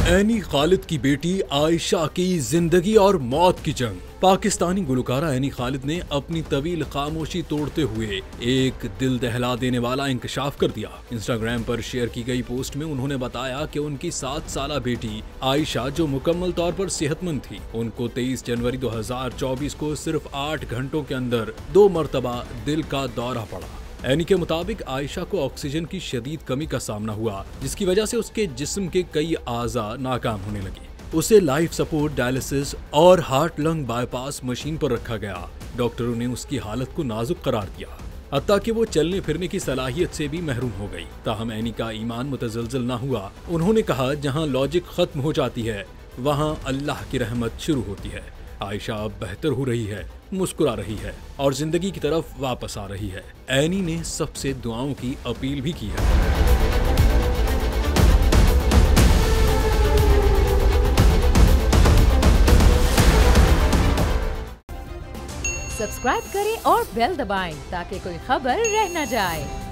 Any Khalid की बेटी आयशा की जिंदगी और मौत की जंग। पाकिस्तानी गुलकारा एनी खालिद ने अपनी तवील खामोशी तोड़ते हुए एक दिल दहला देने वाला इंकशाफ कर दिया। इंस्टाग्राम पर शेयर की गई पोस्ट में उन्होंने बताया कि उनकी 7 साला बेटी आयशा, जो मुकम्मल तौर पर सेहतमंद थी, उनको 23 जनवरी 2024 को सिर्फ 8 घंटों के अंदर 2 मरतबा दिल का दौरा पड़ा। एनी के मुताबिक आयशा को ऑक्सीजन की शदीद कमी का सामना हुआ, जिसकी वजह से उसके जिस्म के कई आज़ा नाकाम होने लगे। उसे लाइफ सपोर्ट, डायलिसिस और हार्ट लंग बाईपास मशीन पर रखा गया। डॉक्टरों ने उसकी हालत को नाजुक करार दिया, हत्ता कि वो चलने फिरने की सलाहियत से भी महरूम हो गई। ताहम एनी का ईमान मुतज़लज़ल न हुआ। उन्होंने कहा, जहां लॉजिक खत्म हो जाती है वहां अल्लाह की रहमत शुरू होती है। आयशा अब बेहतर हो रही है, मुस्कुरा रही है और जिंदगी की तरफ वापस आ रही है। एनी ने सबसे दुआओं की अपील भी की है। सब्सक्राइब करें और बेल दबाएं ताकि कोई खबर रह न जाए।